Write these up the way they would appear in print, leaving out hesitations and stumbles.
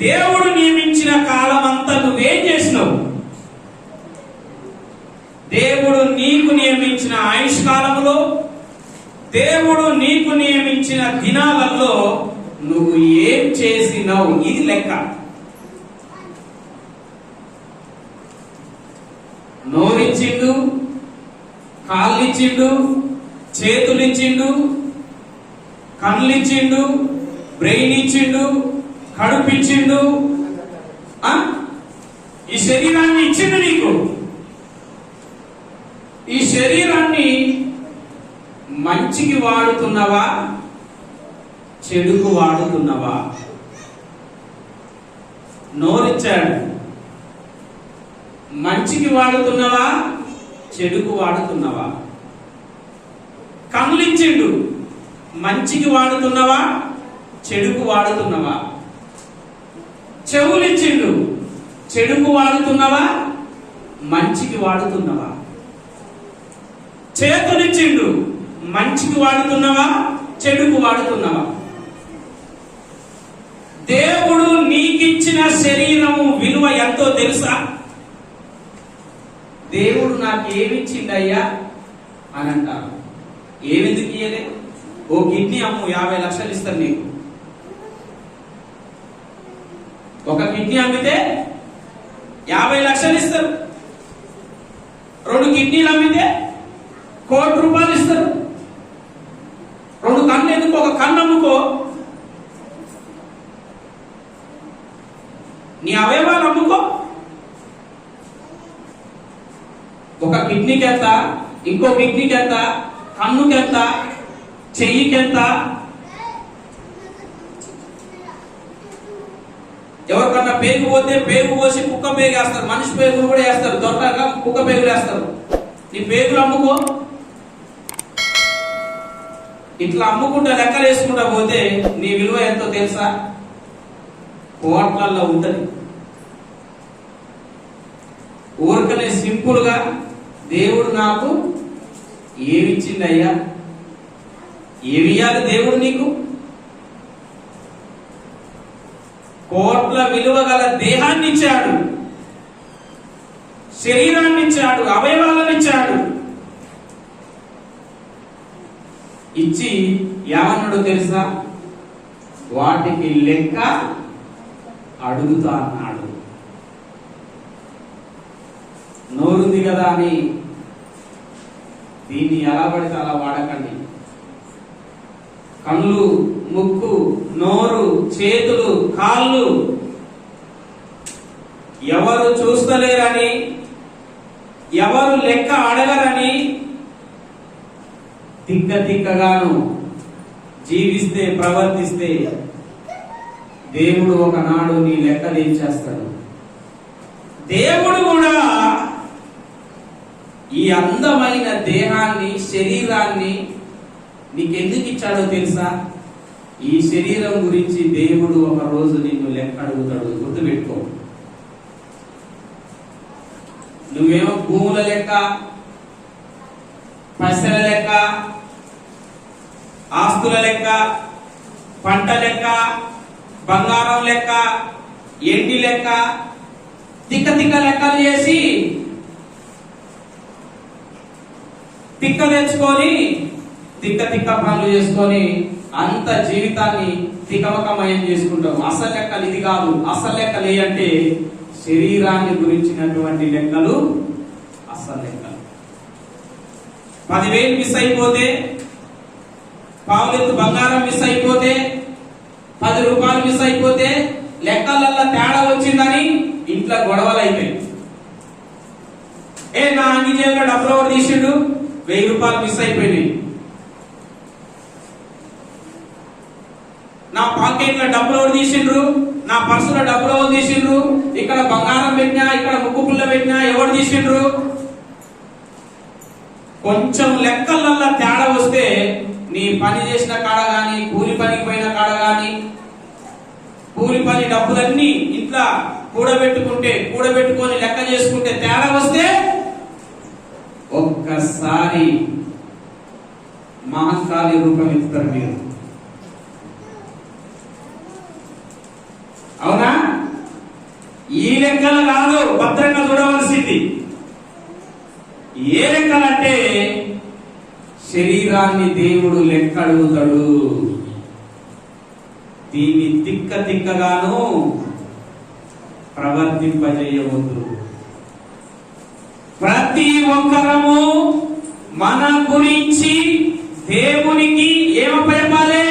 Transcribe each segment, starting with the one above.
దేవుడు నియమించిన కాలం అంతా నువ్వేం చేసినావు? దేవుడు నీకు నియమించిన ఆయుష్కాలంలో, దేవుడు నీకు నియమించిన దినాలలో నువ్వు ఏం చేసినావు? ఇది లెక్క. నోరిచ్చిండు, కాళ్ళిచ్చిండు, చేతులిచ్చిండు, కళ్ళిచ్చిండు, బ్రెయిన్ ఇచ్చిండు, కడుపిచ్చిండు, ఈ శరీరాన్ని ఇచ్చిండు నీకు. ఈ శరీరాన్ని మంచికి వాడుతున్నవా, చెడుకు వాడుతున్నవా? నోరిచ్చాడు, మంచికి వాడుతున్నవా, చెడుకు వాడుతున్నవా? కళ్ళిచ్చిండు, మంచికి వాడుతున్నవా, చెడుకు వాడుతున్నవా? చెవులిచ్చిండు, చెడుకు వాడుతున్నవా, మంచికి వాడుతున్నవా? చేతులిచ్చిండు, మంచికి వాడుతున్నవా, చెడుకు వాడుతున్నవా? దేవుడు నీకిచ్చిన శరీరము విలువ ఎంతో తెలుసా? దేవుడు నాకు ఏమిచ్చిండయ్యా అని అంటారు. ఏమెందుకు ఇయ్యలే? ఓ కిడ్నీ అమ్ము, 50 లక్షలు ఇస్తారు నీకు. ఒక కిడ్నీ అమ్మితే 50 లక్షలు ఇస్తారు. 2 కిడ్నీలు అమ్మితే 1 కోటి రూపాయలు ఇస్తారు. 2 కళ్ళు ఎందుకు? ఒక కన్ను అమ్ముకో, నీ అవయవాలు అమ్ముకో. ఒక కిడ్నీకి ఎంత, ఇంకో కిడ్నీకి ఎంత, కన్నుకి ఎంత, చెయ్యికి ఎంత? ఎవరికన్నా పేగు పోతే పేగు పోసి కుక్క పేగు వేస్తారు, మనిషి పేగులు కూడా వేస్తారు, దొరకక కుక్క పేగులు వేస్తారు. నీ పేగులు అమ్ముకో. ఇట్లా అమ్ముకుంటా లెక్కలు వేసుకుంటా పోతే నీ విలువ ఎంతో తెలుసా? కోట్లల్లో ఉంటది. ఊరికనే సింపుల్ గా దేవుడు నాకు ఏమిచ్చిందయ్యా, ఏమియాలి దేవుడు నీకు? కోట్ల విలువ గల దేహాన్ని ఇచ్చాడు, శరీరాన్ని ఇచ్చాడు, అవయవాలను ఇచ్చాడు. ఇచ్చి ఏమన్నాడు తెలుసా? వాటికి లెక్క అడుగుతా అన్నాడు. నోరుంది కదా అని దీన్ని ఎలా పడితే అలా వాడకండి. కళ్ళు, ముక్కు, నోరు, చేతులు, కాళ్ళు ఎవరు చూస్తలేరని, ఎవరు లెక్క అడగరని తిక్కగాను జీవిస్తే, ప్రవర్తిస్తే దేవుడు ఒకనాడు నీ లెక్క తీర్చేస్తాడు. దేవుడు కూడా ఈ అందమైన దేహాన్ని, శరీరాన్ని నీకెందుకు ఇచ్చాడో తెలుసా? ఈ శరీరం గురించి దేవుడు ఒక రోజు నిన్ను లెక్క అడుగుతాడు. గుర్తుపెట్టుకో. నువ్వేమో భూముల లెక్క, పైసల లెక్క, ఆస్తుల లెక్క, పంట లెక్క, బంగారం లెక్క, ఎండి లెక్క, తిక్క లెక్కలు చేసి తిక్క తెచ్చుకొని తిక్క పనులు చేసుకొని అంత జీవితాన్ని తికమకమయం చేసుకుంటాం. అసలు లెక్కలు ఇది కాదు. అసలు లెక్కలు ఏంటంటే శరీరాన్ని గురించినటువంటి లెక్కలు అసలు లెక్కలు. 10,000 మిస్ అయిపోతే, పావులెత్తు బంగారం మిస్ అయిపోతే, 10 రూపాయలు మిస్ అయిపోతే లెక్కలల్లో తేడా వచ్చిందని ఇంట్లో గొడవలు అయిపోయి, నా అంగి జేబులో డబ్బులు ఎవరు తీసిండు, 1000 రూపాయలు మిస్ అయిపోయినాయి, నా పాకెట్ లో డబ్బులు ఎవరు తీసిండ్రు, నా పర్సులో డబ్బులు ఎవరు తీసిండ్రు, ఇక్కడ బంగారం పెట్టినా, ఇక్కడ ముక్కు పుల్ల పెట్టినా ఎవరు తీసిండ్రు? కొంచెం లెక్కలల్లో తేడా వస్తే నీ పని చేసిన కాడ గాని, కూలి పనికి పోయిన కాడ గాని, కూలి పని డబ్బులన్నీ ఇంట్లో కూడబెట్టుకొని లెక్క చేసుకుంటే తేడా వస్తే ఒక్కసారి మహంకాళి రూపం ఇస్తారు మీరు. అవునా? ఈ లెక్కలు కాదు భద్రంగా చూడవలసింది. ఏ లెక్కలంటే శరీరాన్ని దేవుడు లెక్క అడుగుతాడు. దీన్ని తిక్కగాను ప్రవర్తింపజేయవద్దు. ప్రతి ఒక్కరము మన గురించి దేవునికి ఏమప్పచెప్పాలి?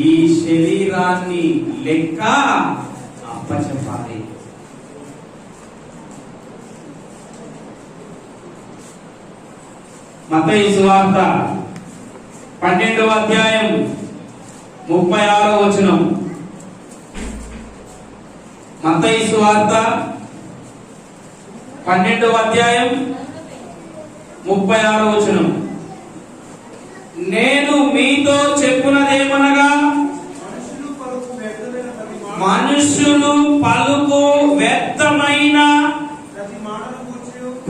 ఈ శరీరాన్ని లెక్క అప్పచెప్పాలి. మత్తయి సువార్త 12వ అధ్యాయం 36వ వచనం. మత్తయి సువార్త 12వ అధ్యాయం 36వ వచనం. నేను మీతో చెప్పునదేమనగా మనుషులు పలుకు వ్యర్థమైన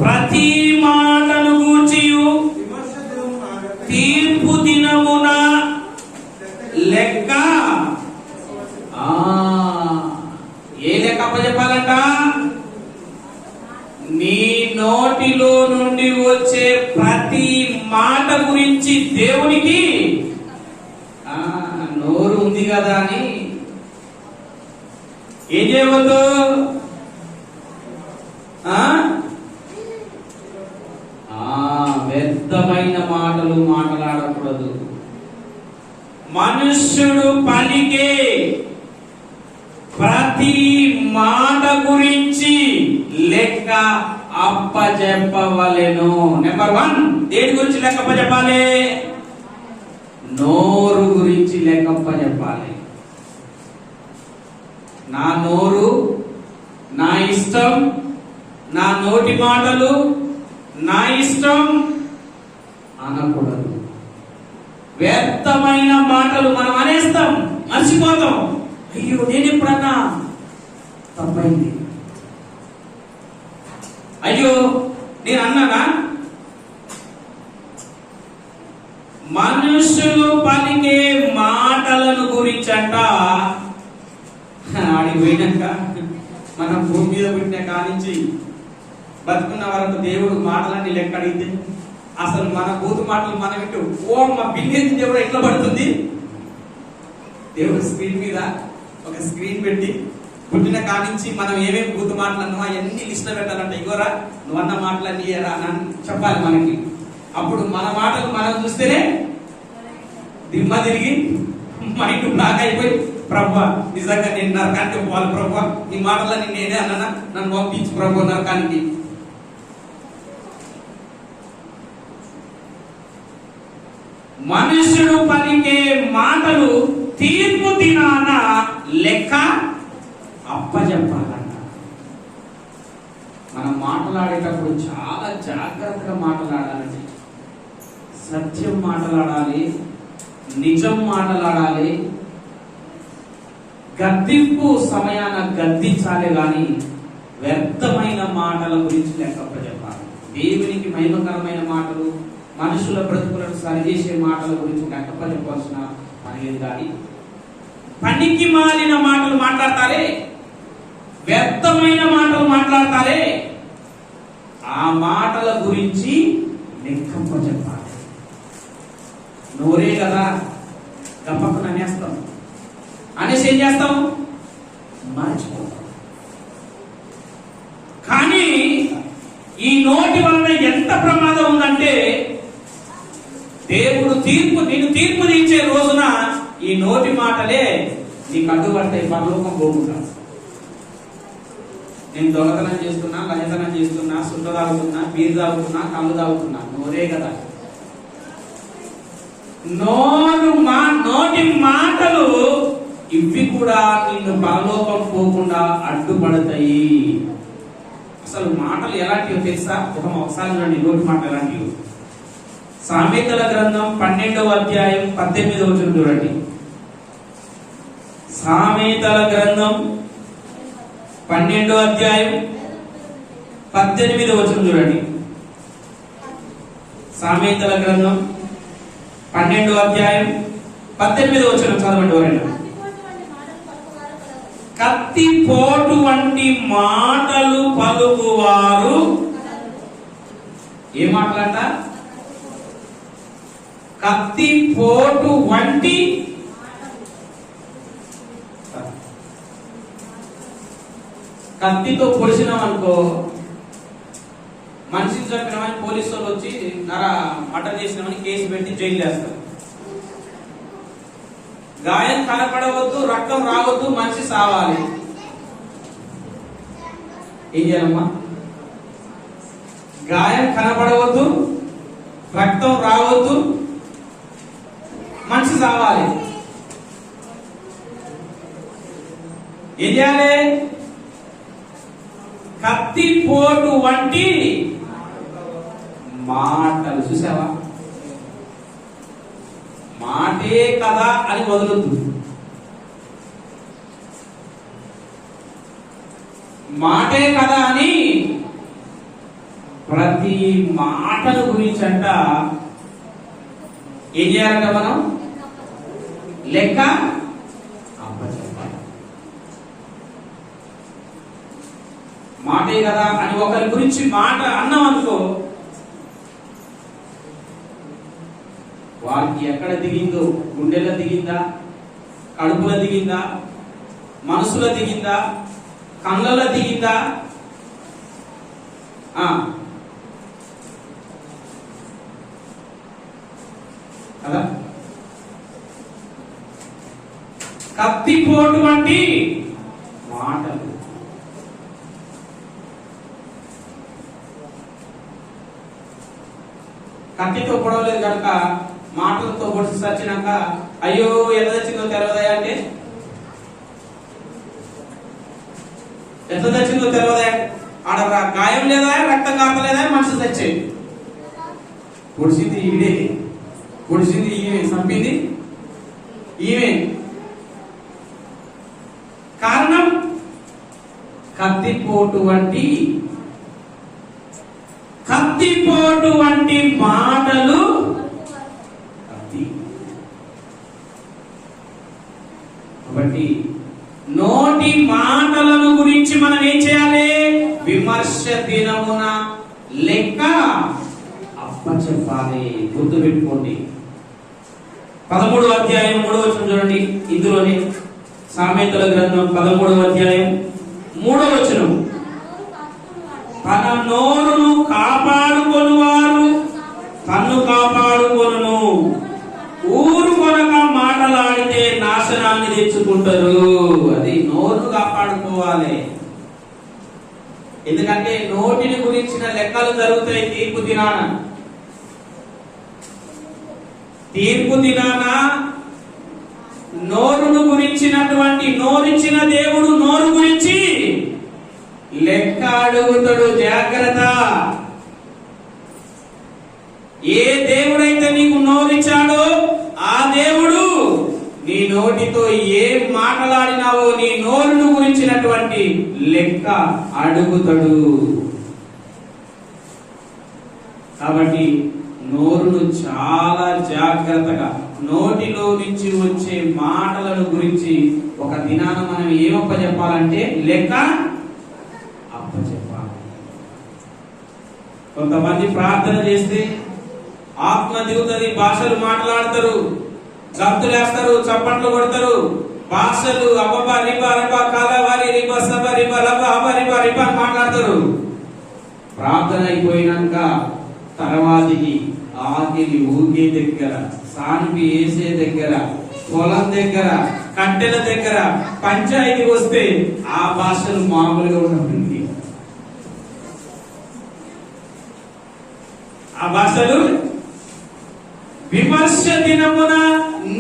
ప్రతి మాటను గూర్చియు తీర్పు దినమున లెక్క. ఏ లెక్క అప్పచెప్పాలంట? నీ నోటిలో నుండి వచ్చే ప్రతి మాట గురించి దేవునికి నోరు ఉంది కదా అని ఏం చేయవద్దు. వ్యర్థమైన మాటలు మాట్లాడకూడదు. మనుష్యుడు పలికే ప్రతి మాట గురించి లెక్క అప్పచెప్పవలెను. నెంబర్ 1, దేని గురించి లెక్క అప్పచెప్పాలి? నోరు గురించి లెక్క అప్పచెప్పాలి. నా నోరు, నా ఇష్టం, నా నోటి మాటలు నా ఇష్టం అనకూడదు. వ్యర్థమైన మాటలు మనం అనేస్తాం, మర్చిపోతాం. అయ్యో నేను ఎప్పుడన్నా తప్పైంది, అయ్యో నేను అన్నానా? మనుషులు పలికే మాటలను గురించంట ఆడికి పోయినాక మనం భూమి మీద పుట్టిన కానించి బతుకున్న వరకు దేవుడు మాటలన్నీ లెక్క అడిగితే అసలు మన బూతు మాటలు మనకి మా బిల్లింగ్ దేవుడు ఎట్లా పడుతుంది? దేవుడు స్క్రీన్ మీద ఒక స్క్రీన్ పెట్టి పుట్టిన కానించి మనం ఏమేమి బూతు మాటలు అన్నా అవన్నీ లిస్ట్ పెట్టాలంటే, ఇగోరా నువ్వు అన్న మాటలన్నీ అని చెప్పాలి మనకి. అప్పుడు మన మాటలు మనం చూస్తేనే దిమ్మ తిరిగి మైండ్ బ్లాక్ అయిపోయి, ప్రభువా నిజంగా నేను నరకానికి పోవాలి, ప్రభువా నీ మాటలన్నీ నేనే అన్నా, నన్ను పంపించు ప్రభు నరకానికి. మనుషుడు పలికే మాటలు తీర్పు దినాన లెక్క అప్పచెప్పాలంట. మనం మాట్లాడేటప్పుడు చాలా జాగ్రత్తగా మాట్లాడాలండి. సత్యం మాట్లాడాలి, నిజం మాట్లాడాలి. గద్దింపు సమయాన గద్దించాలి, కానీ వ్యర్థమైన మాటల గురించి లెక్క అప్పచెప్పాలి. దేవునికి మహిమకరమైన మాటలు, మనుషుల బ్రతుకులను సరిచేసే మాటల గురించి లెక్క అప్పచెప్పాల్సిన పని లేదు. కానీ పనికి మాలిన మాటలు మాట్లాడతారే, వ్యర్థమైన మాటలు మాట్లాడతారే, ఆ మాటల గురించి లెక్క అప్పచెప్పాలి. నోరే కదా గప్పకు అనేస్తాం, అనేసి ఏం చేస్తాం? మర్చిపోతాం. కానీ ఈ నోటి వలన ఎంత ప్రమాదం ఉందంటే, దేవుడు నిన్ను తీర్పు తీర్చే రోజున ఈ నోటి మాటలే నీకు అడ్డుపడతాయి. పరలోకం పోకుండా నేను దొంగతనం చేస్తున్నా, లంచతనం చేస్తున్నా, సుట్ట తాగుతున్నా, బీర్ తాగుతున్నా, కళ్ళు తాగుతున్నా, నోరే కదా. నోటి మాటలు ఇవి కూడా నిన్ను పరలోకం పోకుండా అడ్డుపడతాయి. అసలు మాటలు ఎలాంటివో తెలుసా? ఒకసారి చూడండి నోటి మాటలు ఎలాంటివి. సామెతల గ్రంథం 12వ అధ్యాయం 18వ వచనం చూడండి. సామెతల గ్రంథం 12వ అధ్యాయం 18వ వచనం చూడండి. సామెతల గ్రంథం 12వ అధ్యాయం 18వ వచనం చదవండి ఎవరైనా. కత్తిపోటు వంటి మాటలు పలుకువారు. ఏ మాటలంట? కత్తిపోటు వంటి. కత్తితో పొడిచినాం అనుకో, మనిషిని చంపినామని పోలీసు వాళ్ళు వచ్చి మర్డర్ చేసినామని కేసు పెట్టి జైలు వేస్తారు. గాయం కనపడవద్దు, రక్తం రావద్దు, మనిషి సావాలి. ఏం చేయాలమ్మా? గాయం కనపడవద్దు, రక్తం రావద్దు, మనిషి సావాలి. ఏం చేయాలి? కత్తిపోటు వంటి మాటలు. చూసావా? మాటే కదా అని వదలొద్దు. మాటే కదా అని ప్రతి మాటల గురించి అంట ఏం చేయాలంట? మనం లెక్క అప్పచెప్పాలి. మాటే కదా అని ఒకరి గురించి మాట అన్నాం అనుకో, వారికి ఎక్కడ దిగిందో, గుండెలో దిగిందా, కడుపులో దిగిందా, మనసులో దిగిందా, కళ్ళలో దిగిందా, కదా? కత్తిపోటు వంటి మాటలు. కత్తితో పొడవలేదు కనుక మాటలతో పొడిచి చచ్చినాక అయ్యో ఎంత తెచ్చిందో తెలవదా అంటే, ఎంత తెచ్చిందో తెలవదా? ఆడ గాయం లేదా, రక్తం కాపలేదా, మనిషి తెచ్చే. పొడిచింది ఈడే, పొడిచింది ఈమె, చంపింది ఈమె. కారణం కత్తిపోటు వంటి మాటలు. కాబట్టి నోటి మాటలను గురించి మనం ఏం చేయాలి? విమర్శ దినమున లెక్క అప్పచెప్పాలి. గుర్తు పెట్టుకోండి. 13వ అధ్యాయం 3వ వచనం చూడండి. ఇందులోనే సామెతల గ్రంథం 13వ అధ్యాయం 3వ వచనం. తన నోరును కాపాడుకొనువారు తన్ను కాపాడుకొనును, ఊరుకొనక మాటలాడితే నాశనాన్ని తెచ్చుకుంటారు. అది నోరును కాపాడుకోవాలి. ఎందుకంటే నోటిని గురించిన లెక్కలు జరుగుతాయి తీర్పు దినాన. తీర్పు దినాన నోరును గురించినటువంటి, నోరిచ్చిన దేవుడు నోరు గురించి లెక్క అడుగుతాడు. జాగ్రత్త. ఏ దేవుడైతే నీకు నోరిచ్చాడో ఆ దేవుడు నీ నోటితో ఏం మాట్లాడినావో నీ నోరును గురించినటువంటి లెక్క అడుగుతాడు. కాబట్టి నోరును చాలా జాగ్రత్తగా, నోటిలో నుంచి వచ్చే మాటలను గురించి ఒక దినాన మనం ఏమప్పచెప్పాలంటే లెక్క అప్పచెప్పాలి. కొంతమంది ప్రార్థన చేస్తే ఆత్మ దిగుతుంది, భాషలు మాట్లాడతారు, గంతులేస్తారు, చప్పట్లు కొడతారు, భాషలు అబ్బా రిబా రబా కాలవారి రిబా సబ రిబా రబా అబ రిబా రిబా మాట్లాడతారు. ప్రార్థన అయిపోయినాక తర్వాతికి ఆకిలి ఊగే దగ్గర, సాన్పి వేసే దగ్గర, పొలం దగ్గర, కట్టెల దగ్గర పంచాయతీ వస్తే ఆ భాషలు మామూలుగా ఉంటుంది. ఆ భాషలు విమర్శ దినమున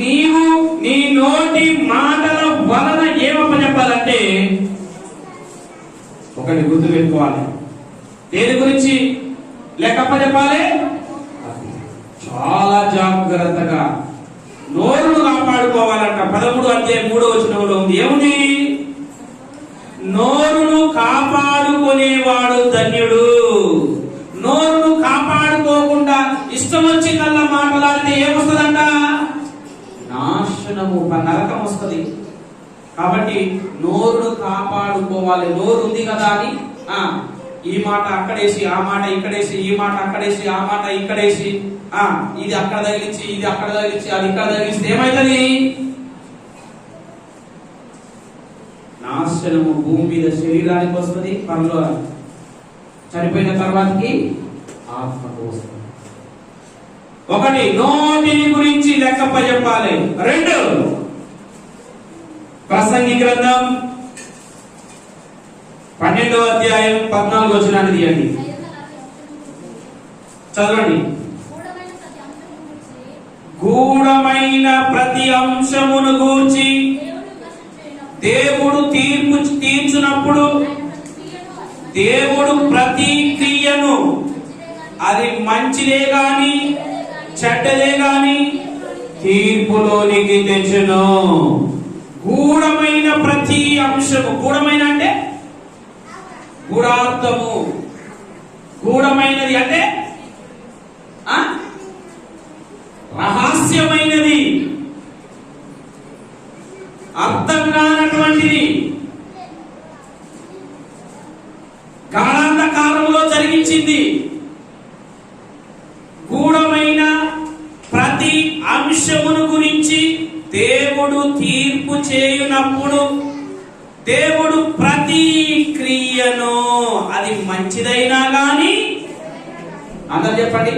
నీవు నీ నోటి మాటల వలన ఏమప్పచెప్పాలంటే ఒకటి గుర్తు పెట్టుకోవాలి. దేని గురించి లెక్కప్పచెప్పాలి? చాలా జాగ్రత్తగా నోరును కాపాడుకోవాలంట. 13వ అధ్యాయం 3వ వచనంలో ఉంది. ఏముంది? నోరును కాపాడుకునేవాడు ధన్యుడు. నోరును కాపాడుకోకుండా ఇష్టం వచ్చిందల్లా మాట్లాడితే ఏమొస్తుందంట? నాశనము, నరకం వస్తుంది. కాబట్టి నోరును కాపాడుకోవాలి. నోరు ఉంది కదా అని ఈ మాట అక్కడేసి ఆ మాట ఇక్కడేసి, ఈ మాట అక్కడేసి ఆ మాట ఇక్కడేసి, ఇది అక్కడ తగిలించి ఇది అక్కడ తగిలించి అది ఇక్కడ తగిలిస్తే ఏమైతుంది? నాశనము భూమి మీద శరీరానికి వస్తుంది, పరలో చనిపోయిన తర్వాతకి ఆత్మకు వస్తుంది. ఒకటి, నోటిని గురించి లెక్కప్ప చెప్పాలి. రెండు, ప్రసంగి గ్రంథం 12వ అధ్యాయం 14వ వచనాన్ని తీయండి, చదవండి. గూఢమైన ప్రతి అంశమును గూర్చి దేవుడు తీర్పు తీర్చునప్పుడు దేవుడు ప్రతి క్రియను, అది మంచిదే గాని చెడ్డదే గాని, తీర్పులోనికి తెచ్చును. గూఢమైన ప్రతి అంశము, గూఢమైన అంటే గూఢార్థము, గూఢమైనది అంటే రహస్యమైనది, అర్థం కానటువంటిది, గాఢాంధకారంలో జరిగించింది. గూఢమైన ప్రతి అంశమును గురించి దేవుడు తీర్పు చేయునప్పుడు దేవుడు ప్రతి క్రియను, అది మంచిదైనా గాని, అందరు చెప్పండి,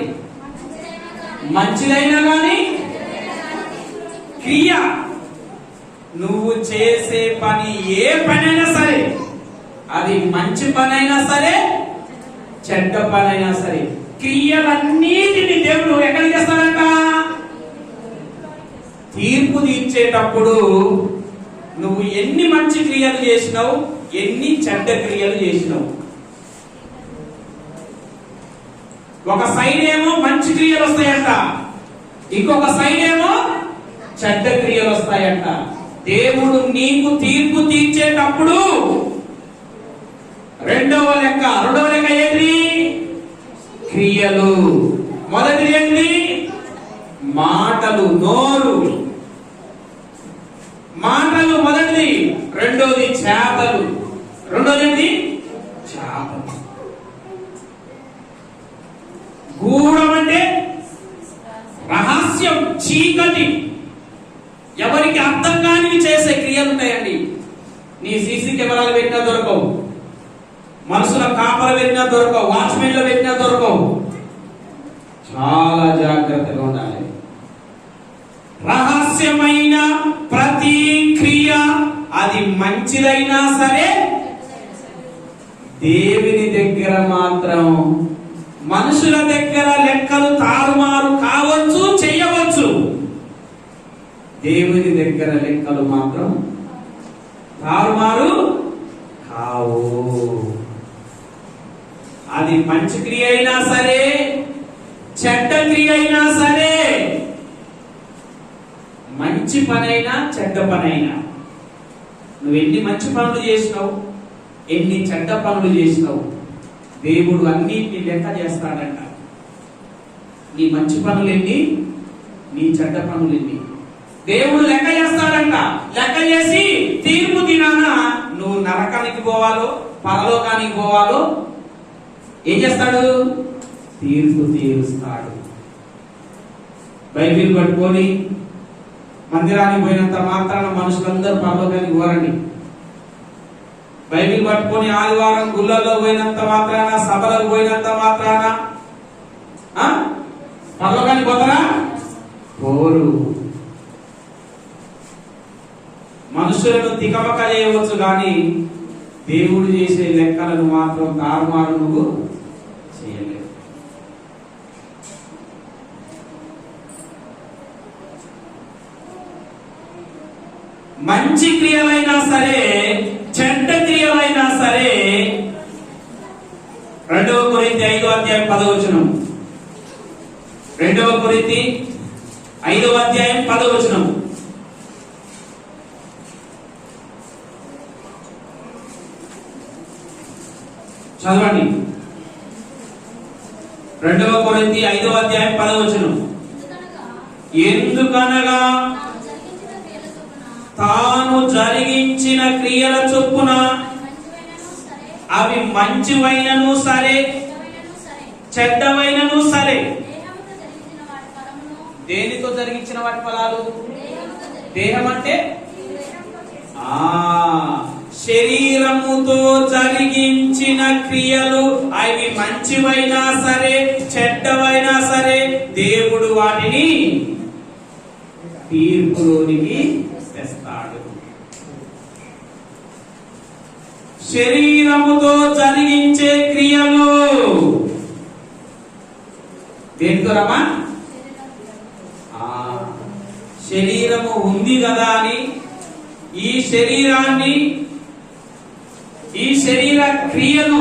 మంచిదైనా గాని క్రియ, నువ్వు చేసే పని ఏ పనైనా సరే, అది మంచి పనైనా సరే చెడ్డ పనైనా సరే, క్రియలన్నిటిని దేవుడు ఎక్కడికి చేస్తాడంట? తీర్పు తీర్చేటప్పుడు నువ్వు ఎన్ని మంచి క్రియలు చేసినావు, ఎన్ని చెడ్డ క్రియలు చేసినావు. ఒక సైడ్ ఏమో మంచి క్రియలు వస్తాయంట, ఇంకొక సైడ్ ఏమో చెడ్డ క్రియలు వస్తాయంట. దేవుడు నీకు తీర్పు తీర్చేటప్పుడు రెండవ లెక్క ఏంటి? క్రియలు. మొదటిది ఏంటి? మాటలు, నోరు, మాటలు మొదటిది. రెండోది చేతలు. రెండోది ఏంటి? చేతలు. గూఢం అంటే రహస్యం, చీకటి, ఎవరికి అర్థం కాని చేసే క్రియలు ఉంటాయండి. నీ సీసీ కెమెరాలు పెట్టినా దొరకవు, మనసులో కాపలు పెట్టినా దొరకవు, వాచ్మెన్లో పెట్టినా దొరకవు. చాలా జాగ్రత్తగా ఉండాలి. రహస్యమైన ప్రతి క్రియ, అది మంచిదైనా సరే దేవుని దగ్గర మాత్రం, మనుషుల దగ్గర లెక్కలు తారుమారు కావచ్చు, చేయవచ్చు. దేవుని దగ్గర లెక్కలు మాత్రం తారుమారు కావు. అది మంచి క్రియ అయినా సరే చెడ్డ క్రియ అయినా సరే, మంచి పనైనా చెడ్డ పనైనా, నువ్వు ఎన్ని మంచి పనులు చేసినావు, ఎన్ని చెడ్డ పనులు చేసినావు, దేవుడు అన్నిటిని లెక్క చేస్తాడంట. నీ మంచి పనులు ఎన్ని, నీ చెడ్డ పనులు ఎన్ని, దేవుడు లెక్క చేస్తాడంట. లెక్క చేసి తీర్పు దినాన నువ్వు నరకానికి పోవాలో పరలోకానికి పోవాలో ఏం చేస్తాడు? తీర్పు తీరుస్తాడు. బైబిల్ పట్టుకొని మందిరానికి పోయినంత మాత్రాన మనుషులందరూ పరలోకానికి పోరండి. బైబిల్ పట్టుకొని ఆదివారం గుళ్ళల్లో పోయినంత మాత్రాన, సభలకు పోయినంత మాత్రాన పరలోకానికి పోతారా? పోరు. మనుషులను తికమక చేయవచ్చు కానీ దేవుడు చేసే లెక్కలను మాత్రం తారుమారు నువ్వు చేయలేవు. మంచి క్రియలైనా సరే చెడ్డ క్రియలైనా సరే, 2వ కొరింథీ 5వ అధ్యాయం 10వ వచనం, 2వ కొరింథీ 5వ అధ్యాయం 10వ వచనం, చదవండి. 2వ కొరింథీ 5వ అధ్యాయం 10వ వచనం. ఎందుకనగా తాను మనము జరిగించిన క్రియల చొప్పున అవి మంచివైనను సరే చెడ్డవైనను సరే. దేనితో జరిగించిన వాటి ఫలాలు? దేహం అంటే శరీరముతో జరిగించిన క్రియలు అవి మంచివైనా సరే చెడ్డవైనా సరే దేవుడు వాటిని తీర్పులోనికి తెస్తాడు. శరీరముతో జరిగించే క్రియలు దేనితో రమా? శరీరము ఉంది కదా అని ఈ శరీర క్రియలు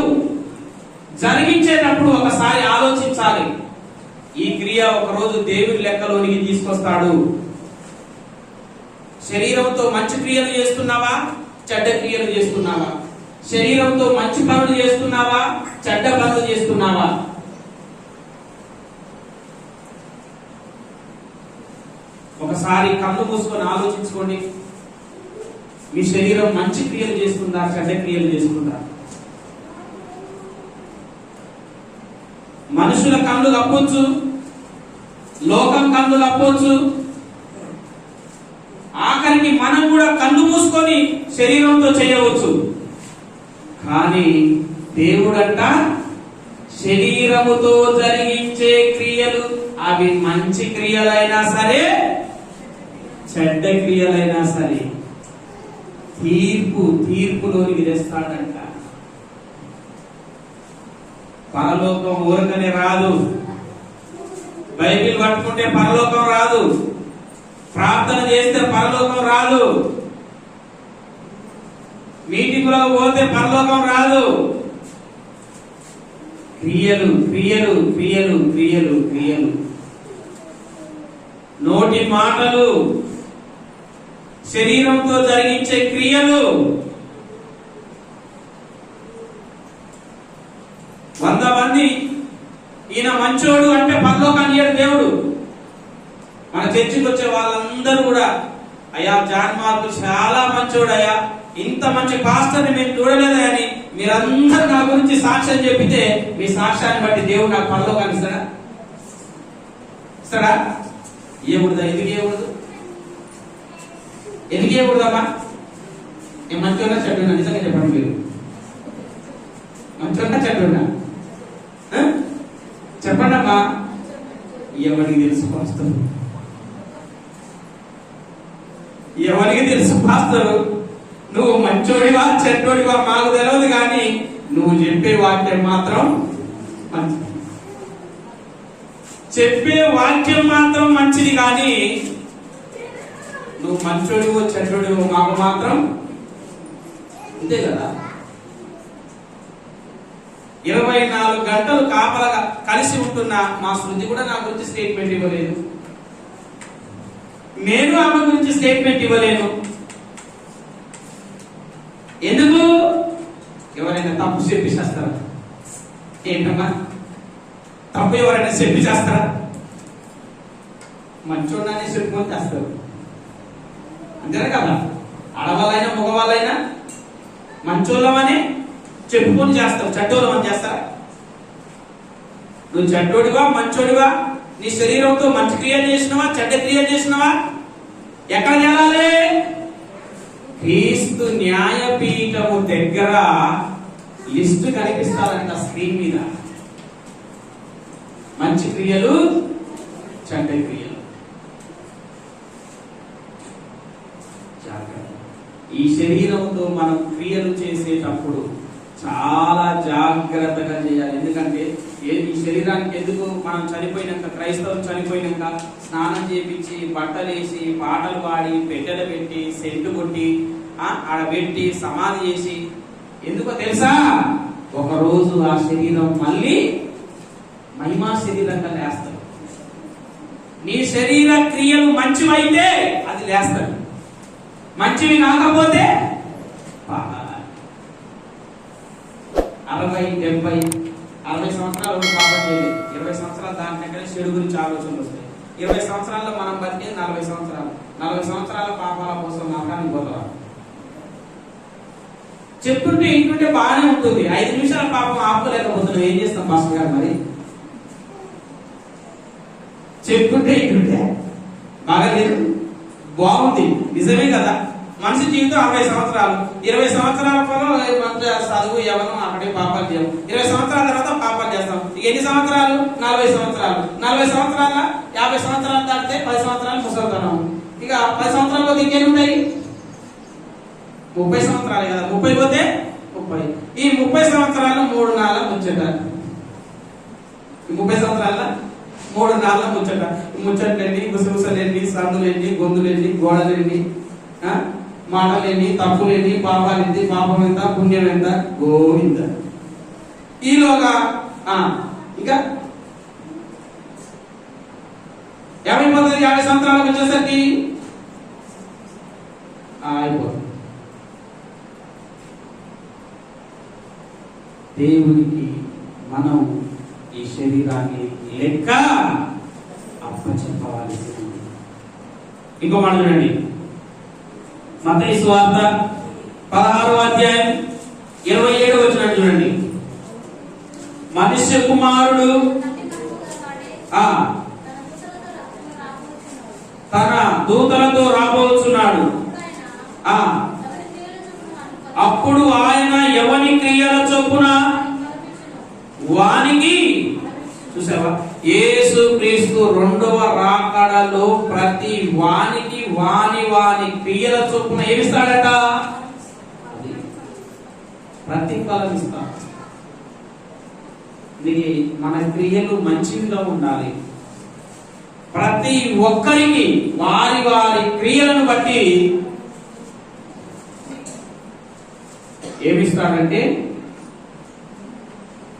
జరిగించేటప్పుడు ఒకసారి ఆలోచించాలి. ఈ క్రియ ఒకరోజు దేవుడి లెక్కలోనికి తీసుకొస్తాడు. శరీరంతో మంచి క్రియలు చేస్తున్నావా చెడ్డ క్రియలు చేస్తున్నావా? శరీరంతో మంచి పనులు చేస్తున్నావా చెడ్డ పనులు చేస్తున్నావా? ఒకసారి కళ్ళు మూసుకొని ఆలోచించుకోండి. మీ శరీరం మంచి క్రియలు చేస్తుందా చెడ్డ క్రియలు చేస్తుందా? మనుషుల కళ్ళు కప్పొచ్చు, లోకం కళ్ళు కప్పొచ్చు, ఆఖరికి మనం కూడా కళ్ళు మూసుకొని శరీరంతో చేయవచ్చు. కానీ దేవుడంట శరీరముతో జరిగించే క్రియలు అవి మంచి క్రియలైనా సరే చెడ్డ క్రియలైనా సరే తీర్పులోనికి తెస్తాడంట. పరలోకం ఊరకనే రాదు. బైబిల్ పట్టుకుంటే పరలోకం రాదు. ప్రార్థన చేస్తే పరలోకం రాదు. మీటింగ్ లో పోతే పరలోకం రాదు. క్రియలు క్రియలు క్రియలు క్రియలు క్రియలు. నోటి మాటలు, శరీరంతో జరిగించే క్రియలు. 100 మంది ఈయన మంచోడు అంటే పరలోకాన్ని ఇయ్యడు దేవుడు. మన చర్చికి వచ్చే వాళ్ళందరూ కూడా అయ్యా జాన్ మార్కు చాలా మంచోడు అయ్యా, ఇంత మంచి పాస్టర్ని మేము చూడలేదా అని మీరందరూ నా గురించి సాక్ష్యం చెప్పితే మీ సాక్ష్యాన్ని బట్టి దేవుడు నాకు పరలోకాన్ని ఇస్తాడా? ఇస్తాడా? ఇవ్వకూడదా? ఎందుకు ఇవ్వకూడదు? ఎందుకు ఇవ్వకూడదమ్మా? నేను మంచోన్నా చెడ్డున్నా? నిజంగా చెప్పండి. మీరు మంచోన్నా చెడ్డున్నా చెప్పండి అమ్మా. ఎవరికి తెలుసు పాస్టర్? ఎవరికి తెలుసు పాస్టర్? నువ్వు మంచోడివా చెడ్డోడివా మాకు తెలియదు, కానీ నువ్వు చెప్పే వాక్యం మాత్రం మంచిది. చెప్పే వాక్యం మాత్రం మంచిది, కానీ నువ్వు మంచోడివో చెడ్డోడివో మాకు మాత్రం అంతే కదా. 24 గంటలు కాపలగా కలిసి ఉంటున్న మా శృతి కూడా నా గురించి స్టేట్మెంట్ ఇవ్వలేదు. నేను ఆమె గురించి స్టేట్మెంట్ ఇవ్వలేను. ఎందుకు? ఎవరైనా తప్పు చెప్పి చేస్తారా? ఏంటమ్మా తప్పు ఎవరైనా చెప్పి చేస్తారా? మంచోడనే చెప్పుకొని చేస్తారు, అంతేనా కదా? ఆడవాళ్ళైనా మగవాళ్ళైనా మంచోళ్ళమని చెప్పుకొని చేస్తావు. చెడ్డోళ్ళమని చేస్తారా? నువ్వు చెడ్డోడివా మంచోడివా? నీ శరీరంతో మంచి క్రియలు చేసినవా చెడ్డ క్రియలు చేసినవా? ఎక్కడ చేరాలి? క్రీస్తు న్యాయపీఠము దగ్గర లిస్టు కనిపిస్తారంట స్క్రీన్ మీద. మంచి క్రియలు చెడ్డ క్రియలు. ఈ శరీరంతో మనం క్రియలు చేసేటప్పుడు చాలా జాగ్రత్తగా చేయాలి. ఎందుకంటే ఈ శరీరానికి ఎందుకు మనం చనిపోయినాక, క్రైస్తవులు చనిపోయినాక స్నానం చేపించి బట్టలు వేసి పాటలు పాడి పెట్టెలు పెట్టి సెంటు కొట్టి ఆడ పెట్టి సమాధి చేసి ఎందుకో తెలుసా? ఒకరోజు ఆ శరీరం మళ్ళీ మహిమా శరీరంగా లేస్తాడు. నీ శరీర క్రియలు మంచివైతే అది లేస్తాడు, మంచివి కాకపోతే 60, 70, 60 సంవత్సరాలు కాబట్టి 20 సంవత్సరాలు దాని దగ్గర చెడు గురించి ఆలోచనలు వస్తాయి. 20 సంవత్సరాల్లో మనం బతికేది 40 సంవత్సరాలు. 40 సంవత్సరాల పాపాల కోసం నరకానికి పోతాం. చెప్తుంటే ఇంటుంటే బాగానే ఉంటుంది. 5 నిమిషాల పాపం ఆపుకోలేకపోతున్నాం, ఏం చేస్తాం మాస్టర్ గారు? మరి చెప్తుంటే ఇంటుంటే బాగా లేదు, బాగుంది, నిజమే కదా. మనిషి జీవితం 60 సంవత్సరాలు, 20 సంవత్సరాల చదువు యవనం అక్కడే పాపాలు చేయం, 20 సంవత్సరాల తర్వాత పాపాలు చేస్తాం. ఇక ఎన్ని సంవత్సరాలు? 40 సంవత్సరాలు. 40 సంవత్సరాల 50 సంవత్సరాలు దాటితే 10 సంవత్సరాలు ముసలితనం. ఇక 10 సంవత్సరాలు పోతే ఇంకేమి ఉంటాయి? 30 సంవత్సరాలు కదా. 30 పోతే 30. ఈ 30 సంవత్సరాలు 3 నాళ్ళ ముచ్చట. 30 సంవత్సరాల 3 నాళ్ళ ముచ్చట. ముచ్చట్లెన్ని, గుసగుసలెన్ని, సందులెన్ని, గొంతులెన్ని, గోడలెన్ని, మాటలేని, తప్పులేని, పాపాలేంటి, పాపం ఎంత, పుణ్యం ఎంత, గోవింద. ఈలోగా ఇంకా ఏమైపోతుంది? 50 సంవత్సరాలకు వచ్చేసరికి అయిపోతుంది. దేవునికి మనం ఈ శరీరాన్ని లెక్క అప్పచెప్పవలసి ఉంది. ఇంకో మాట చూడండి, మత్తయి సువార్త 16వ అధ్యాయం 27వ వచనం చూడండి. మనుష్య కుమారుడు తన దూతలతో రాబోతున్నాడు. అప్పుడు ఆయన ఎవని క్రియల చొప్పున వానికి, చూసావా, యేసు క్రీస్తు 2వ రాకడలో ప్రతి వానికి వాని క్రియల చొప్పున ఏమిస్తాడట? ప్రతిఫలం ఇస్తాడు. మన క్రియలు మంచిగా ఉండాలి. ప్రతి ఒక్కరికి వారి క్రియలను బట్టి ఏమిస్తాడంటే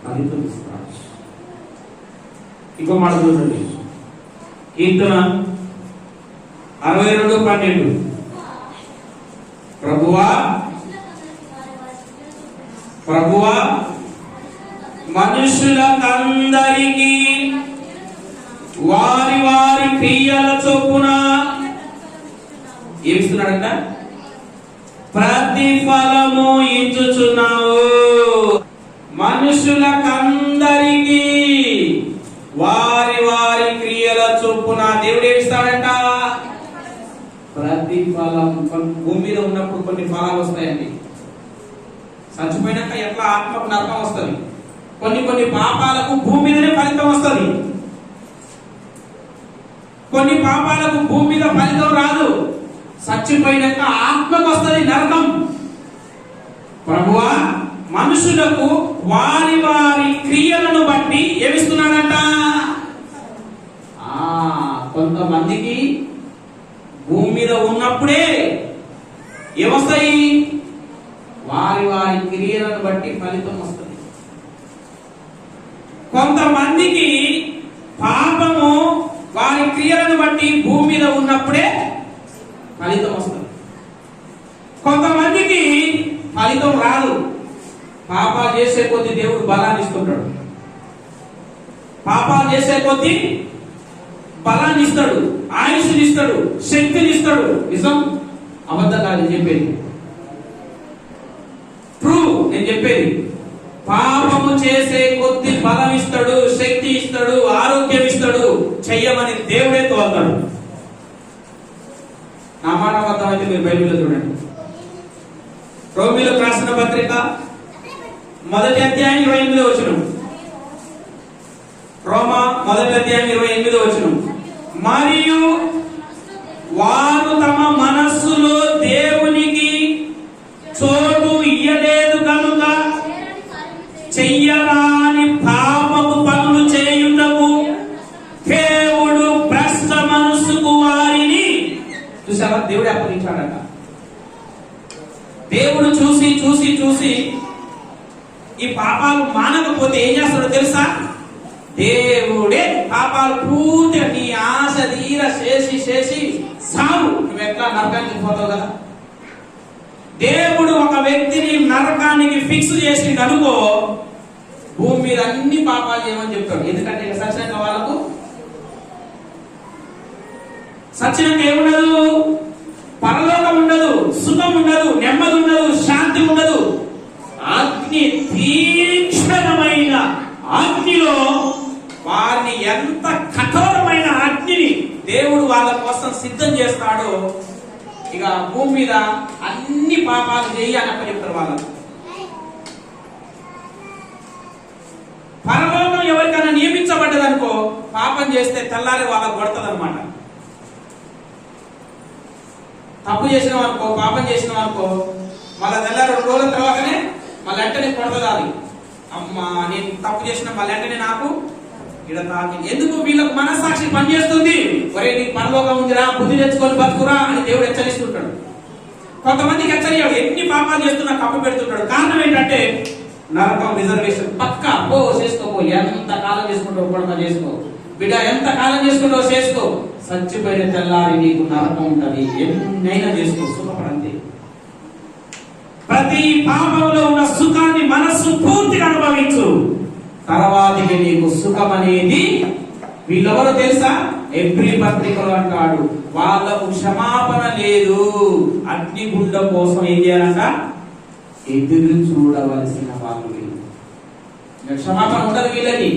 ఫలితం ఇస్తాడు. ఇంకో మాట చూడండి, కీర్తన 62:12. ప్రభువా మనుషులకందరికీ వారి క్రియల చొప్పున ఏమిస్తున్నాడంట? ప్రతిఫలము ఇచ్చుచున్నావు. మనుషులకందరికీ వారి క్రియల చొప్పున దేవుడు ఏమిస్తాడంట? ప్రతిఫలం. భూమి మీద ఉన్నప్పుడు కొన్ని ఫలాలు వస్తాయండి. చచ్చిపోయినాక ఎట్లా ఆత్మకు నరకం వస్తుంది, కొన్ని పాపాలకు భూమి మీదనే ఫలితం వస్తుంది. కొన్ని పాపాలకు భూమి మీద ఫలితం రాదు, చచ్చిపోయినాక ఆత్మకు వస్తుంది నరకం. ప్రభువా మనుషులకు వారి క్రియలను బట్టి ఏమిస్తున్నాడంట? కొంతమందికి భూమి మీద ఉన్నప్పుడే ఏమొస్తాయి? వారి క్రియలను బట్టి ఫలితం వస్తుంది. కొంతమందికి పాపము వారి క్రియలను బట్టి భూమి మీద ఉన్నప్పుడే ఫలితం వస్తుంది. కొంతమందికి ఫలితం రాదు. పాపాలు చేసే కొద్దీ దేవుడు బలాన్ని ఇస్తుంటాడు. పాపాలు చేసే కొద్దీ బలాన్ని ఇస్తాడు, ఆయుష్ని ఇస్తాడు, శక్తిని ఇస్తాడు. నిజం, అబద్ధం కాదు నేను చెప్పేది, ట్రూ నేను చెప్పేది. పాపము చేసే కొద్ది బలం ఇస్తాడు, శక్తి ఇస్తాడు, ఆరోగ్యం ఇస్తాడు. చెయ్యమని దేవుడే తోలుతాడు. నా మాట అబద్ధం అయితే మీరు బైబిల్లో చూడండి. రోమీయులకు రాసిన పత్రిక 1వ అధ్యాయం 28వ వచనం. రోమా 1వ అధ్యాయం 28వ వచనం. మరియు వారు తమ మనస్సులో దేవునికి చోటు ఇయ్యలేదు కనుక చెయ్యరాని పాపపు పనులు చేయుటకు దేవుడు భ్రష్ట మనసుకు వారిని, చూసావా, దేవుడే అప్పగించాడట. దేవుడు చూసి ఈ పాపాలు మానకపోతే ఏం చేస్తాడో తెలుసా? దేవుడే పాపాలు పూర్తిగా నీ ఆశ తీర చేసి సాగు, నువ్వు ఎట్లా నరకానికి పోతావు కదా. దేవుడు ఒక వ్యక్తిని నరకానికి ఫిక్స్ చేసి అనుకో, భూమి మీద అన్ని పాపాలు చేయమని చెప్తాడు. ఎందుకంటే సచ్చినాక వాళ్ళకు సచ్చినాక ఏముండదు, పరలోకం ఉండదు, సుఖం ఉండదు, నెమ్మది ఉండదు, శాంతి ఉండదు. అగ్ని, తీక్షణమైన అగ్నిలో వారిని, ఎంత కఠోరమైన అగ్నిని దేవుడు వాళ్ళ కోసం సిద్ధం చేస్తాడో, ఇక భూమి మీద అన్ని పాపాలు చేయి అని చెప్తారు వాళ్ళకు. పరలోకం ఎవరికైనా నియమించబడ్డదనుకో, పాపం చేస్తే తెల్లారి వాళ్ళకు కొడతది అనమాట. తప్పు చేసినాం అనుకో, పాపం చేసినాం అనుకో, మళ్ళీ తెల్లారి 2 రోజుల తర్వాతనే మళ్ళీ వెంటనే కొడతది. అమ్మా నేను తప్పు చేసిన మళ్ళీ వెంటనే నాకు ఇడ తాకి. ఎందుకు? వీళ్ళకు మనస్సాక్షి పనిచేస్తుంది. ఒరే నీకు పరలోకం ఉందిరా, బుద్ధి తెచ్చుకొని బతుకురా అని దేవుడు హెచ్చరిస్తుంటాడు. కొంతమందికి హెచ్చరియాడు, ఎన్ని పాపాలు చేస్తున్నా కప్పు పెడుతుంటాడు. కారణం ఏంటంటే నరకం రిజర్వేషన్ పక్కా. పో చేసుకోపో, ఎంత కాలం చేసుకుంటావు కూడా చేసుకో బిడ్డ, ఎంత కాలం చేసుకుంటావు చేసుకో, చచ్చిపోయిన తెల్లారి నీకు నరకం ఉంటది. ఎన్నైనా చేసుకో, సుఖపడంతే. ప్రతి పాపంలో ఉన్న సుఖాన్ని మనస్సు పూర్తిగా అనుభవించు, తర్వాతికి నీకు సుఖం అనేది. వీళ్ళెవరో తెలుసా? ఎబ్రీ పత్రికలో అంటాడు, వాళ్ళకు క్షమాపణ లేదు, అగ్నిగుండం కోసం ఏం చేయాలంట? ఎదురు చూడవలసిన వాళ్ళు. క్షమాపణ ఉండదు వీళ్ళకి.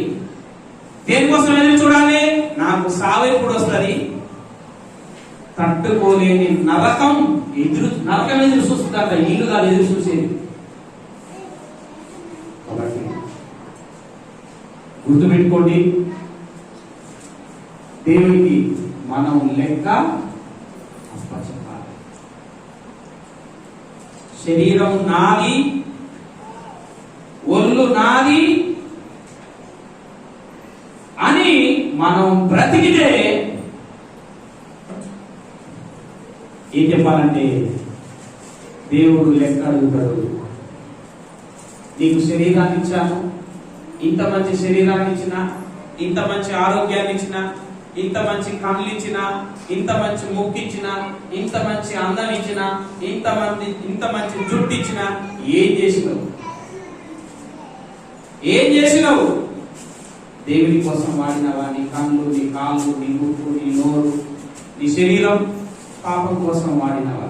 దేనికోసం ఎదురు చూడాలి? నాకు సావు ఎప్పుడు వస్తుంది, తట్టుకోలేని నరకం ఎదురు చూస్తుందంట. ఇల్లు కాదు ఎదురు చూసేది. కాబట్టి గుర్తుపెట్టుకోండి, దేవునికి మనం లెక్క అప్పచెప్పాలి. శరీరం నాది, ఒళ్ళు నాది అని మనం బ్రతికితే ఏం చెప్పాలంటే దేవుడు లెక్క అడుగుతాడు. నీకు శరీరాన్ని ఇచ్చాను, ఇంత మంచి శరీరాన్ని ఇచ్చిన, ఇంత మంచి ఆరోగ్యాన్ని ఇచ్చిన, ఇంత మంచి కళ్ళు ఇచ్చిన, ఇంత మంచి ముక్కు ఇచ్చిన, ఇంత మంచి అందం ఇచ్చిన, ఇంత మంచి జుట్టు ఇచ్చిన, ఏం చేసినావు? ఏం చేసినావు? దేవుని కోసం వాడినవా? నీ కళ్ళు, నీ కాళ్ళు, నీ ముక్కు, నీ నోరు, నీ శరీరం పాపం కోసం వాడినవా?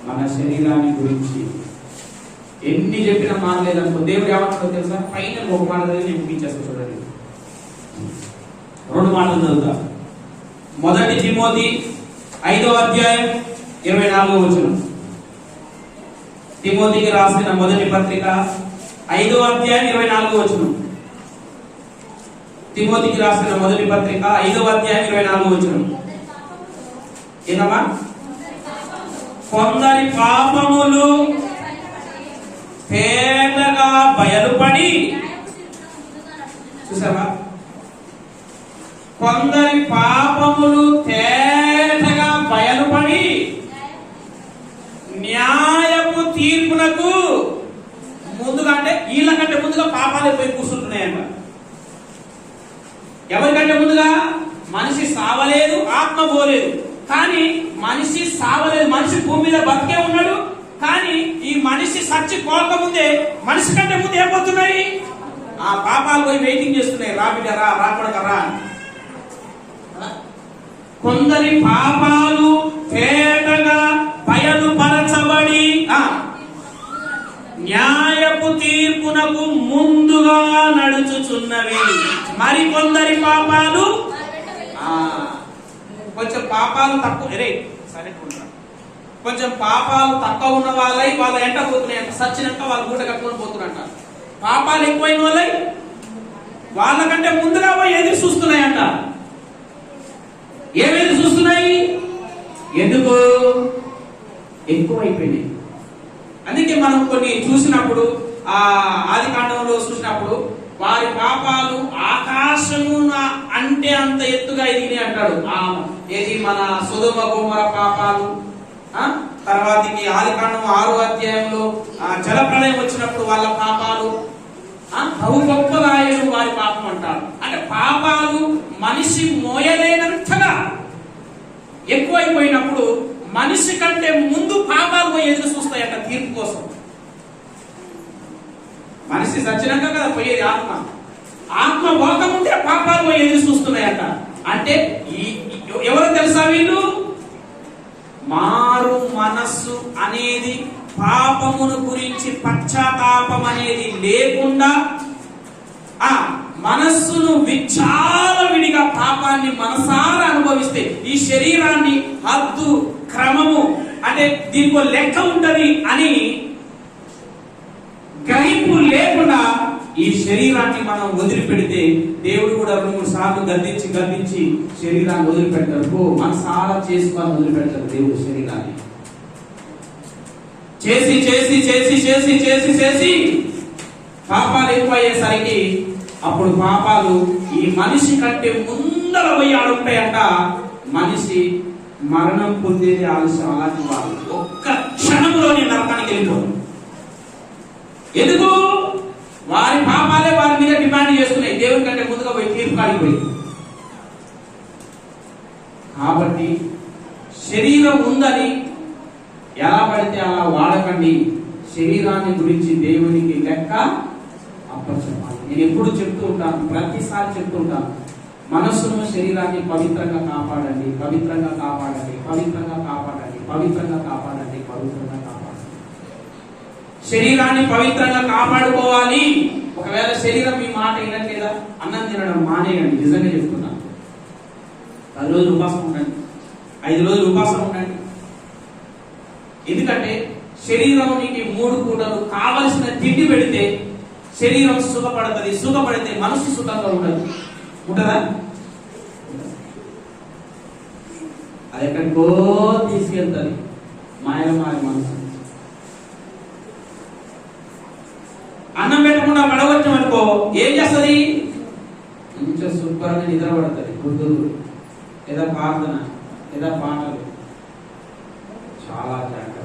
మన శరీరాన్ని గురించి ఎన్ని చెప్పినా మానలేదనుకో, దేవుడు ఏమంటాడో తెలుసా? పైన ఒక మాట నేను ముగించేస్తాను చూడండి. 2 మాటలు చదువుతా. 1 తిమోతి 5వ అధ్యాయం 24వ వచనం. తిమోతికి రాసిన మొదటి పత్రిక 5వ అధ్యాయం 24వ వచనం. తిమోతికి రాసిన మొదటి పత్రిక 5వ అధ్యాయం 24వ వచనం. ఏనమ్మా? కొందరి పాపములు తేటగా బయలుపడి, చూసావా? కొందరి పాపములు తేటగా బయలుపడి న్యాయపు తీర్పునకు ముందుగా, అంటే వీళ్ళకంటే ముందుగా పాపాలు పోయి కూర్చుంటున్నాయంట. ఎవరికంటే ముందుగా? మనిషి సావలేదు, ఆత్మ పోలేదు. కానీ మనిషి సావలేదు, మనిషి భూమి మీద బతికే ఉన్నాడు. కానీ ఈ మనిషి సచ్చి పోకముందే మనిషి కంటే ముందు ఏమవుతున్నాయి? ఆ పాపాలు పోయి వెయిటింగ్ చేస్తున్నాయి. రా బిడ్డ రా, రాకూడదరా. కొందరి పాపాలు తేటగా బయలుపరచబడి న్యాయపు తీర్పునకు ముందుగా నడుచుచున్నవి. మరికొందరి పాపాలు కొంచెం పాపాలు తక్కువ, కొంచెం పాపాలు తక్కువ ఉన్న వాళ్ళై వాళ్ళ ఎంట పోతున్నాయంట. సచ్చినాక వాళ్ళు మూట కట్టుకొని పోతున్నారంట. పాపాలు ఎక్కువైన వాళ్ళై వాళ్ళకంటే ముందుగా పోయి ఎదురు చూస్తున్నాయంట. ఏమేది చూస్తున్నాయి? ఎందుకు? ఎక్కువైపోయినాయి. అందుకే మనం కొన్ని చూసినప్పుడు, ఆ ఆదికాండంలో చూసినప్పుడు, వారి పాపాలు ఆకాశము అంటే అంత ఎత్తుగా ఎదిగినాయి అంటాడు. ఏది? మన సొదొమ గొమొర పాపాలు. తర్వాతకి ఆదికాండం 6వ అధ్యాయంలో జలప్రళయం వచ్చినప్పుడు వాళ్ళ పాపాలు బహు గొప్పగా అయ్యారు వారి పాపం అంటారు. అంటే పాపాలు మనిషి మోయలేనంతగా ఎక్కువైపోయినప్పుడు మనిషి కంటే ముందు పాపాలు పోయి ఎదురు చూస్తాయట తీర్పు కోసం. మనిషి సచ్చినాక కదా పోయేది ఆత్మ. ఆత్మ పోకముందే పాపాలు పోయి ఎదురు చూస్తున్నాయట. అంటే ఈ ఎవరు తెలుసా వీళ్ళు? మారు మనస్సు అనేది, పాపమును గురించి పశ్చాత్తాపం అనేది లేకుండా ఆ మనస్సును విడిగా పాపాన్ని మనసారా అనుభవిస్తే, ఈ శరీరాన్ని హద్దు క్రమము అంటే దీనికో లెక్క ఉంటది అని గ్రహింపు లేకుండా ఈ శరీరాన్ని మనం వదిలిపెడితే, దేవుడు కూడా 2-3 సార్లు గద్దించి శరీరాన్ని వదిలిపెడతారు. మనసారా చేసుకొని వదిలిపెడతారు దేవుడు శరీరాన్ని. చేసి పాపాలు ఎక్కువయ్యేసరికి అప్పుడు పాపాలు ఈ మనిషి కంటే ముందర పోయి ఆడుంటాయంట. మనిషి మరణం పొందేది ఆలస్యం. అలాంటి వాళ్ళు ఒక్క క్షణంలోనే నరకానికి వెళ్ళిపోతారు. ఎందుకు? వారి పాపాలే వారి మీద డిమాండ్ చేస్తున్నాయి. దేవుని కంటే ముందుగా పోయి తీర్పు కాడిపోయి. కాబట్టి శరీరం ఉందని ఎలా పడితే అలా వాడకండి. శరీరాన్ని గురించి దేవునికి లెక్క అప్పచెప్పాలి. నేను ఎప్పుడు చెప్తూ ఉంటాను, ప్రతిసారి చెప్తూ ఉంటాను, మనస్సును శరీరాన్ని పవిత్రంగా కాపాడండి. శరీరాన్ని పవిత్రంగా కాపాడుకోవాలి. ఒకవేళ శరీరం మీ మాట వినట్లేదా, అన్నం తినడం మానేయండి. నిజంగా చెప్తున్నాను. 10 రోజులు ఉపాసం ఉండండి, 5 రోజులు ఉపాసం ఉండండి. ఎందుకంటే శరీరానికి 3 పూటలు కావలసిన తిండి పెడితే శరీరం సుఖపడితే మనసు సుఖంగా ఉంటుందా? అది ఎక్కడికో తీసుకెళ్తుంది మాయ మనసు. అన్నం పెట్టకుండా పడవచ్చామనుకో ఏం చేస్తుంది? మంచిగా సూపర్గా నిద్ర పడుతుంది. గుర్తులు లేదా ప్రార్థన లేదా పాటలు. చాలా జాగ్రత్త.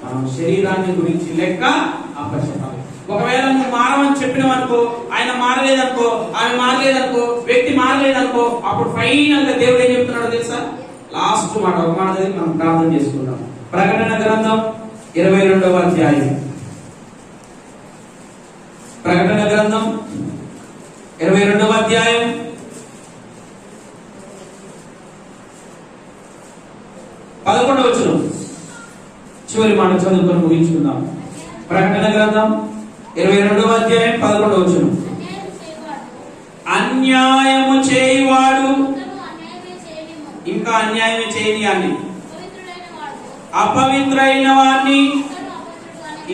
మనం శరీరాన్ని గురించి లెక్క అప్పచెప్పాలి. ఒకవేళ నువ్వు మారమని చెప్పినవనుకో, ఆయన మారలేదనుకో, ఆమె మారలేదనుకో, వ్యక్తి మారలేదనుకో, అప్పుడు ఫైనల్ గా దేవుడు ఏం చెప్తున్నాడో తెలుసా? లాస్ట్ మాట, ఒక మాట చదివి మనం ప్రార్థన చేసుకుందాం. ప్రకటన గ్రంథం 22వ అధ్యాయం. ప్రకటన గ్రంథం 22వ అధ్యాయం 11వ వచనం. చివరి మాట చదువుకొని ముగించుకుందాం. ప్రకటన గ్రంథం 22వ అధ్యాయం 11వ వచనం. అన్యాయము చేయవాడు ఇంకా అన్యాయమే చేయని అని, అపవిత్రైన వాడిని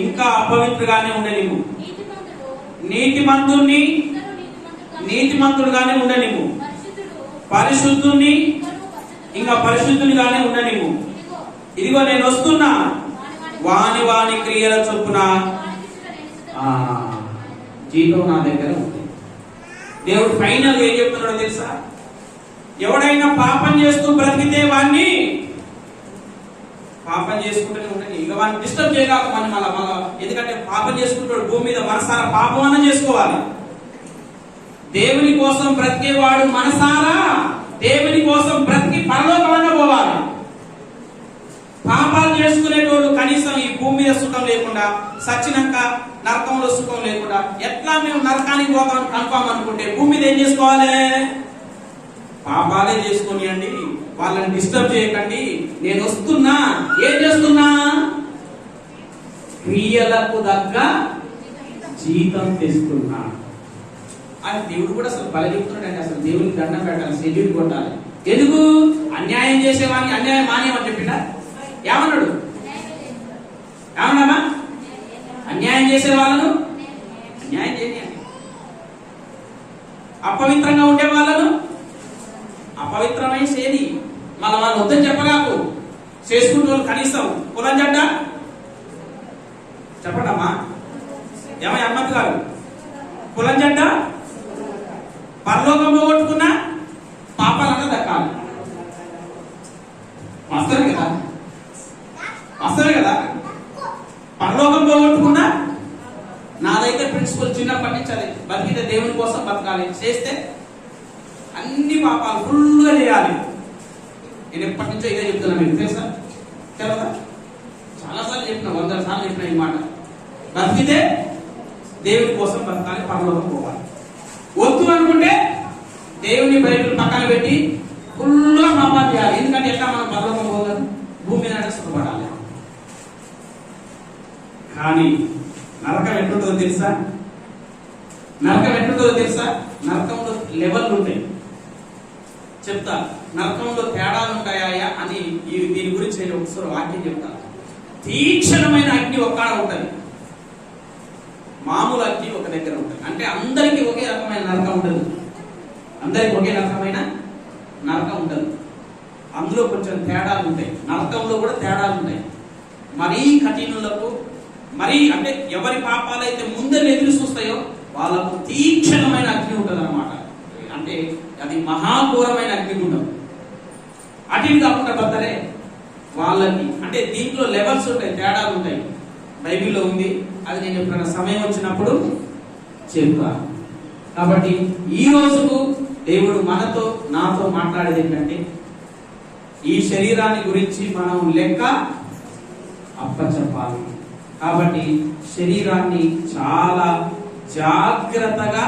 ఇంకా అపవిత్రగానే ఉండనివ్వు, నీతిమంతుడుగానే ఉండనివ్వు, పరిశుద్ధుని ఇంకా పరిశుద్ధునిగానే ఉండనివ్వు. ఇదిగో నేను వస్తున్నా, వాని క్రియల చొప్పున జీతం నా దగ్గర ఉంది. దేవుడు ఫైనల్ ఏం చెప్తున్నాడో తెలుసా? ఎవడైనా పాపం చేస్తూ బ్రతికితే వాడిని పాపం చేసుకుంటూనే ఉండని, ఇక వాడిని డిస్టర్బ్ చేయగాక మళ్ళా. ఎందుకంటే పాపం చేసుకుంటాడు భూమి మీద, మనసారా పాపం అన్న చేసుకోవాలి. దేవుని కోసం బ్రతికేవాడు మనసారా దేవుని కోసం బ్రతికి పరలోకమన్న పోవాలి. పాపాలు చేసుకునేటోళ్ళు కనీసం ఈ భూమి మీద సుఖం లేకుండా, సచ్చినాక నరకంలో సుఖం లేకుండా, ఎట్లా మేము నరకానికి పోతాం కన్ఫామ్ అనుకుంటే భూమి మీద ఏం చేసుకోవాలి? పాపాలే చేసుకోనియండి, వాళ్ళని డిస్టర్బ్ చేయకండి. నేను వస్తున్నా, ఏం చేస్తున్నా? క్రియలకు తగ్గ జీతం తెస్తున్నా అని దేవుడు కూడా అసలు బలగిస్తున్నాడు. అసలు దేవునికి దండం పెట్టాలి, సెల్యూట్ కొట్టాలి. ఎందుకు? అన్యాయం చేసేవాడిని అన్యాయం మానేయమని చెప్పిండా? ఏమన్నాడు? ఏమన్నామా? అన్యాయం చేసే వాళ్ళను అన్యాయం చేయండి, అపవిత్రంగా ఉండే వాళ్ళను అపవిత్రమై చేది. మళ్ళీ వాళ్ళు వద్దని చెప్పగాకు. చేసుకుంటూ కనీసం కులం జడ్డ చెప్పండమ్మా, ఏమై అమ్మత్ గారు, కులం జడ్డ పరలోకం పోగొట్టుకున్నా పాపాలన్నా దక్కాలి. వస్తారు కదా. పరలోకం పోగొట్టుకున్నా నాదైతే ప్రిన్సిపల్ చిన్నప్పటి నుంచి అది, బతికితే దేవుని కోసం బతకాలి, చేస్తే అన్ని పాపాలు ఫుల్గా చేయాలి. నేను ఎప్పటి నుంచో ఇదే చెప్తున్నా, మీకు తెలుసా? తెలదా? చాలాసార్లు చెప్పిన, 100 సార్లు చెప్పిన ఈ మాట. బతికితే దేవుని కోసం బతకాలి, పరలోకం పోవాలి. వద్దు అనుకుంటే దేవుని బైబిల్ పక్కన పెట్టి ఫుల్గా హోంవర్క్ చేయాలి. ఎందుకంటే ఎట్లా మనం పరలోకం పోగలం, భూమి మీద సుఖపడాలి. కానీ నరకం ఎట్లుంటుందో తెలుసా? నరకంలో లెవెల్లు ఉంటాయి. చెప్తా, నరకంలో తేడాలు ఉంటాయా అని దీని గురించి నేను ఒకసారి వాక్యం చెప్తా. తీక్షణమైన అగ్ని ఒక్కడ ఉంటుంది, మామూలు అగ్ని ఒక దగ్గర ఉంటుంది. అంటే అందరికీ ఒకే రకమైన నరకం ఉండదు, అందులో కొంచెం తేడాలు ఉంటాయి. నరకంలో కూడా తేడాలు ఉంటాయి. మరీ కఠినులకు, మరీ అంటే ఎవరి పాపాలు అయితే ముందర ఎదురు చూస్తాయో వాళ్ళకు తీక్షణమైన అగ్ని ఉంటుంది అన్నమాట. అంటే అది మహాఘోరమైన అగ్నిగుండం. అటు కాకుండా బద్దలే వాళ్ళకి, అంటే దీంట్లో లెవెల్స్ ఉంటాయి, తేడాలు ఉంటాయి. బైబిల్లో ఉంది, అది నేను ఎప్పుడైనా సమయం వచ్చినప్పుడు చెప్తాను. కాబట్టి ఈ రోజుకు దేవుడు నాతో మాట్లాడేది ఏంటంటే, ఈ శరీరాన్ని గురించి మనం లెక్క అప్పచెప్పాలి. కాబట్టి శరీరాన్ని చాలా జాగ్రత్తగా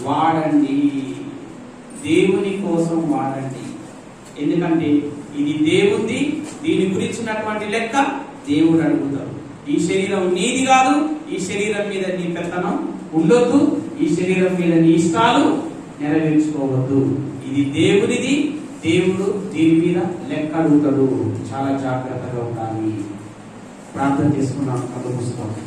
వాడండి, దేవుని కోసం వాడండి. ఎందుకంటే ఇది దేవుంది, దీని గురించినటువంటి లెక్క దేవుడు అడుగుతాడు. ఈ శరీరం నీది కాదు, ఈ శరీరం మీద నీ పెత్తనం ఉండొద్దు, ఈ శరీరం మీద నీ ఇష్టాలు నెరవేర్చుకోవద్దు. ఇది దేవునిది, దేవుడు దీని మీద లెక్క అడుగుతాడు. చాలా జాగ్రత్తగా ఉండాలి. ప్రార్థన చేసుకున్నాం. కళ్ళు మూసుకోండి.